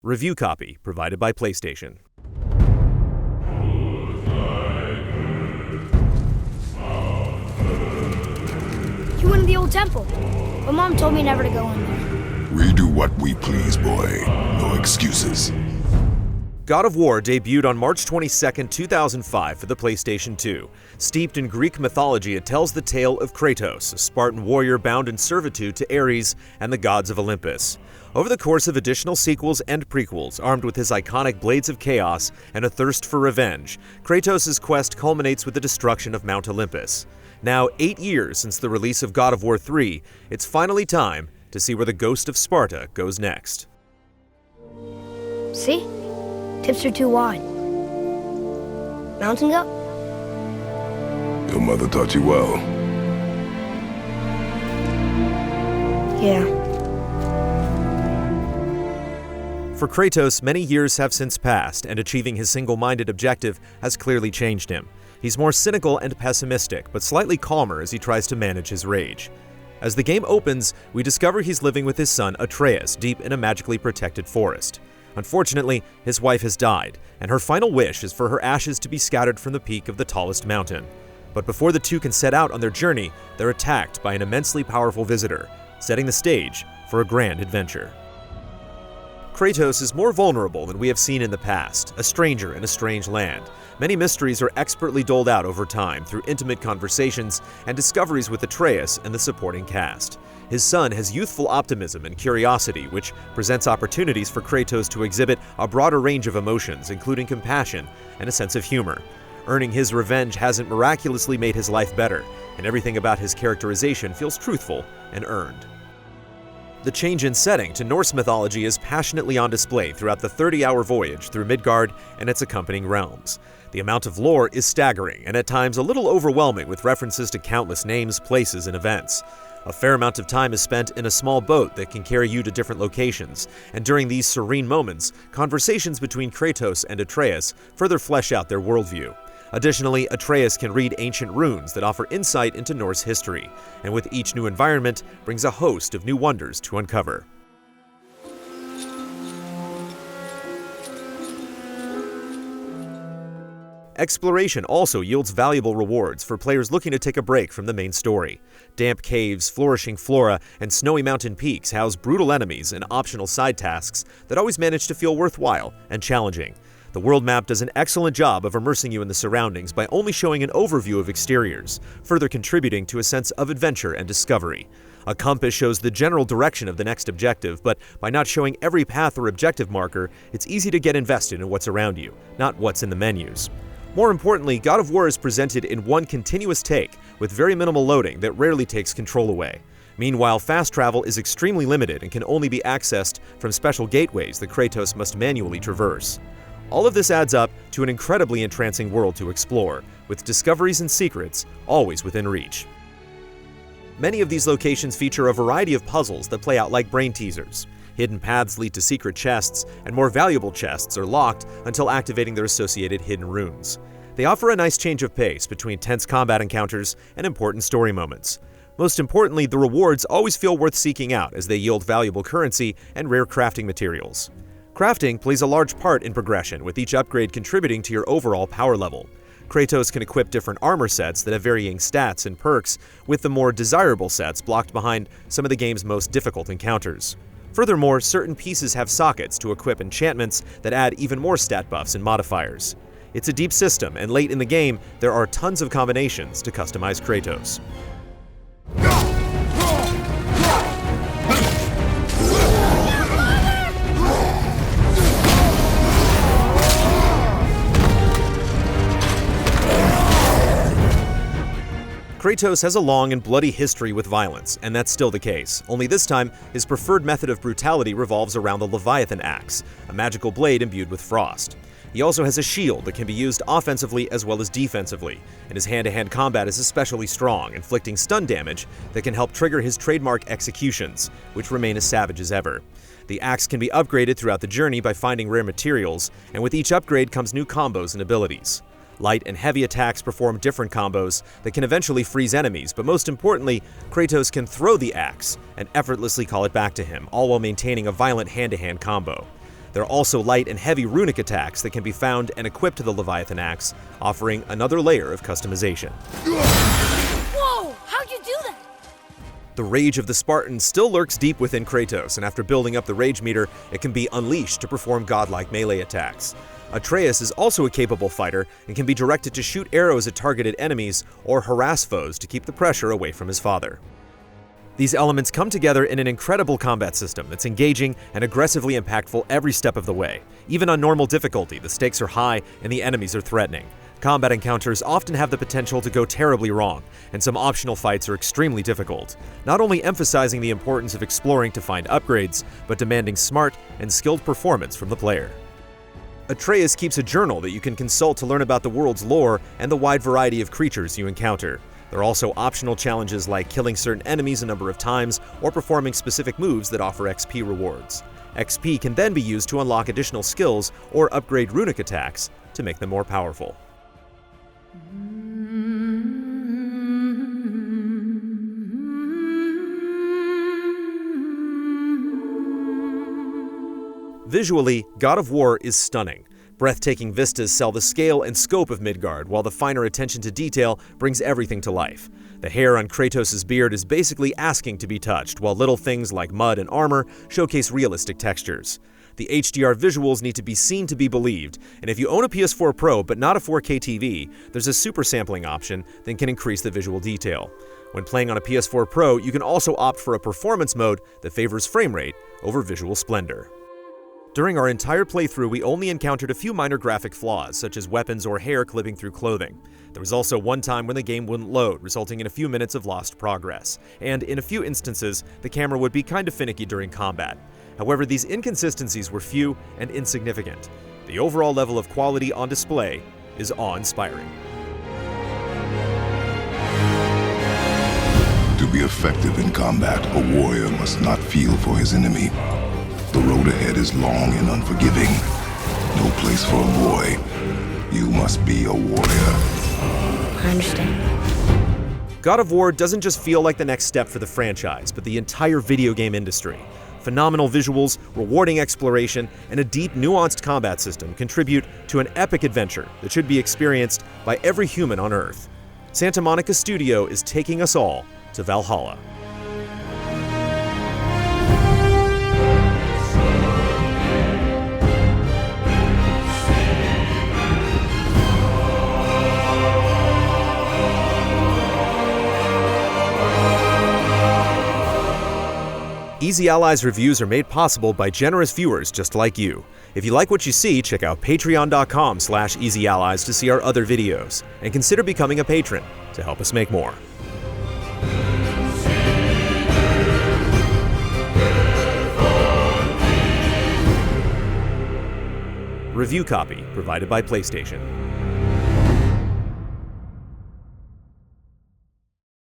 Review copy provided by PlayStation. You went to the old temple, but Mom told me never to go in there. We do what we please, boy. No excuses. God of War debuted on March 22, 2005 for the PlayStation 2. Steeped in Greek mythology, it tells the tale of Kratos, a Spartan warrior bound in servitude to Ares and the gods of Olympus. Over the course of additional sequels and prequels, armed with his iconic Blades of Chaos and a thirst for revenge, Kratos' quest culminates with the destruction of Mount Olympus. Now, 8 years since the release of God of War 3, it's finally time to see where the Ghost of Sparta goes next. See? Tips are too wide. Mountain goat? Your mother taught you well. Yeah. For Kratos, many years have since passed, and achieving his single-minded objective has clearly changed him. He's more cynical and pessimistic, but slightly calmer as he tries to manage his rage. As the game opens, we discover he's living with his son Atreus deep in a magically protected forest. Unfortunately, his wife has died, and her final wish is for her ashes to be scattered from the peak of the tallest mountain. But before the two can set out on their journey, they're attacked by an immensely powerful visitor, setting the stage for a grand adventure. Kratos is more vulnerable than we have seen in the past, a stranger in a strange land. Many mysteries are expertly doled out over time through intimate conversations and discoveries with Atreus and the supporting cast. His son has youthful optimism and curiosity, which presents opportunities for Kratos to exhibit a broader range of emotions, including compassion and a sense of humor. Earning his revenge hasn't miraculously made his life better, and everything about his characterization feels truthful and earned. The change in setting to Norse mythology is passionately on display throughout the 30-hour voyage through Midgard and its accompanying realms. The amount of lore is staggering, and at times a little overwhelming with references to countless names, places, and events. A fair amount of time is spent in a small boat that can carry you to different locations, and during these serene moments, conversations between Kratos and Atreus further flesh out their worldview. Additionally, Atreus can read ancient runes that offer insight into Norse history, and with each new environment brings a host of new wonders to uncover. Exploration also yields valuable rewards for players looking to take a break from the main story. Damp caves, flourishing flora, and snowy mountain peaks house brutal enemies and optional side tasks that always manage to feel worthwhile and challenging. The world map does an excellent job of immersing you in the surroundings by only showing an overview of exteriors, further contributing to a sense of adventure and discovery. A compass shows the general direction of the next objective, but by not showing every path or objective marker, it's easy to get invested in what's around you, not what's in the menus. More importantly, God of War is presented in one continuous take, with very minimal loading that rarely takes control away. Meanwhile, fast travel is extremely limited and can only be accessed from special gateways that Kratos must manually traverse. All of this adds up to an incredibly entrancing world to explore, with discoveries and secrets always within reach. Many of these locations feature a variety of puzzles that play out like brain teasers. Hidden paths lead to secret chests, and more valuable chests are locked until activating their associated hidden runes. They offer a nice change of pace between tense combat encounters and important story moments. Most importantly, the rewards always feel worth seeking out as they yield valuable currency and rare crafting materials. Crafting plays a large part in progression, with each upgrade contributing to your overall power level. Kratos can equip different armor sets that have varying stats and perks, with the more desirable sets blocked behind some of the game's most difficult encounters. Furthermore, certain pieces have sockets to equip enchantments that add even more stat buffs and modifiers. It's a deep system, and late in the game, there are tons of combinations to customize Kratos. Kratos has a long and bloody history with violence, and that's still the case, only this time his preferred method of brutality revolves around the Leviathan Axe, a magical blade imbued with frost. He also has a shield that can be used offensively as well as defensively, and his hand-to-hand combat is especially strong, inflicting stun damage that can help trigger his trademark executions, which remain as savage as ever. The axe can be upgraded throughout the journey by finding rare materials, and with each upgrade comes new combos and abilities. Light and heavy attacks perform different combos that can eventually freeze enemies, but most importantly, Kratos can throw the axe and effortlessly call it back to him, all while maintaining a violent hand-to-hand combo. There are also light and heavy runic attacks that can be found and equipped to the Leviathan axe, offering another layer of customization. Whoa! How'd you do that? The rage of the Spartan still lurks deep within Kratos, and after building up the rage meter, it can be unleashed to perform godlike melee attacks. Atreus is also a capable fighter and can be directed to shoot arrows at targeted enemies or harass foes to keep the pressure away from his father. These elements come together in an incredible combat system that's engaging and aggressively impactful every step of the way. Even on normal difficulty, the stakes are high and the enemies are threatening. Combat encounters often have the potential to go terribly wrong, and some optional fights are extremely difficult, not only emphasizing the importance of exploring to find upgrades, but demanding smart and skilled performance from the player. Atreus keeps a journal that you can consult to learn about the world's lore and the wide variety of creatures you encounter. There are also optional challenges like killing certain enemies a number of times or performing specific moves that offer XP rewards. XP can then be used to unlock additional skills or upgrade runic attacks to make them more powerful. Visually, God of War is stunning. Breathtaking vistas sell the scale and scope of Midgard, while the finer attention to detail brings everything to life. The hair on Kratos' beard is basically asking to be touched, while little things like mud and armor showcase realistic textures. The HDR visuals need to be seen to be believed, and if you own a PS4 Pro but not a 4K TV, there's a super sampling option that can increase the visual detail. When playing on a PS4 Pro, you can also opt for a performance mode that favors frame rate over visual splendor. During our entire playthrough, we only encountered a few minor graphic flaws, such as weapons or hair clipping through clothing. There was also one time when the game wouldn't load, resulting in a few minutes of lost progress. And in a few instances, the camera would be kinda finicky during combat. However, these inconsistencies were few and insignificant. The overall level of quality on display is awe-inspiring. To be effective in combat, a warrior must not feel for his enemy. The road ahead is long and unforgiving. No place for a boy. You must be a warrior. I understand. God of War doesn't just feel like the next step for the franchise, but the entire video game industry. Phenomenal visuals, rewarding exploration, and a deep, nuanced combat system contribute to an epic adventure that should be experienced by every human on Earth. Santa Monica Studio is taking us all to Valhalla. Easy Allies reviews are made possible by generous viewers just like you. If you like what you see, check out patreon.com/easyallies to see our other videos, and consider becoming a patron to help us make more. Review copy provided by PlayStation.